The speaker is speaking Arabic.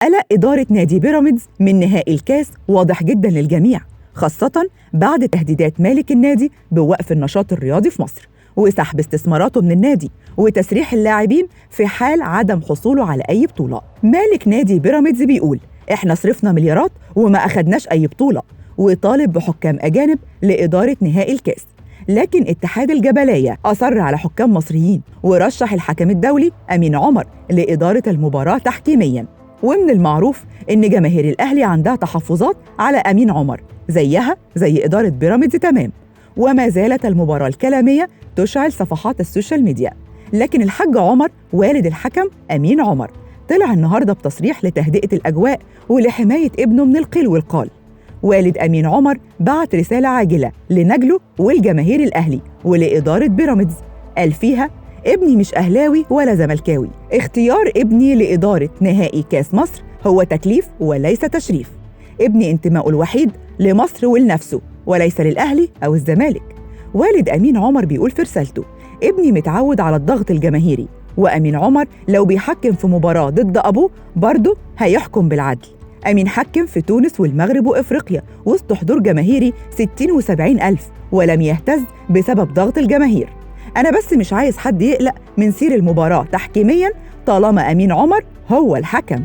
قلق إدارة نادي بيراميدز من نهائي الكاس واضح جدا للجميع، خاصة بعد تهديدات مالك النادي بوقف النشاط الرياضي في مصر وسحب استثماراته من النادي وتسريح اللاعبين في حال عدم حصوله على أي بطولة. مالك نادي بيراميدز بيقول إحنا صرفنا مليارات وما أخدناش أي بطولة، وطالب بحكام أجانب لإدارة نهائي الكاس. لكن اتحاد الجبلية أصر على حكام مصريين ورشح الحكم الدولي أمين عمر لإدارة المباراة تحكيمياً. ومن المعروف إن جماهير الأهلي عندها تحفظات على أمين عمر زيها زي إدارة بيراميدز تمام، وما زالت المباراة الكلامية تشعل صفحات السوشيال ميديا. لكن الحاج عمر والد الحكم أمين عمر طلع النهاردة بتصريح لتهدئة الأجواء ولحماية ابنه من القيل والقال. والد أمين عمر بعت رسالة عاجلة لنجله والجماهير الأهلي ولإدارة بيراميدز، قال فيها: ابني مش أهلاوي ولا زملكاوي، اختيار ابني لإدارة نهائي كاس مصر هو تكليف وليس تشريف. ابني انتمائه الوحيد لمصر ولنفسه وليس للأهلي أو الزمالك. والد أمين عمر بيقول في رسالته: ابني متعود على الضغط الجماهيري، وأمين عمر لو بيحكم في مباراة ضد أبوه برضه هيحكم بالعدل. أمين حكم في تونس والمغرب وإفريقيا وسط حضور جماهيري 60 و70 ألف ولم يهتز بسبب ضغط الجماهير. أنا بس مش عايز حد يقلق من سير المباراة تحكيمياً طالما أمين عمر هو الحكم.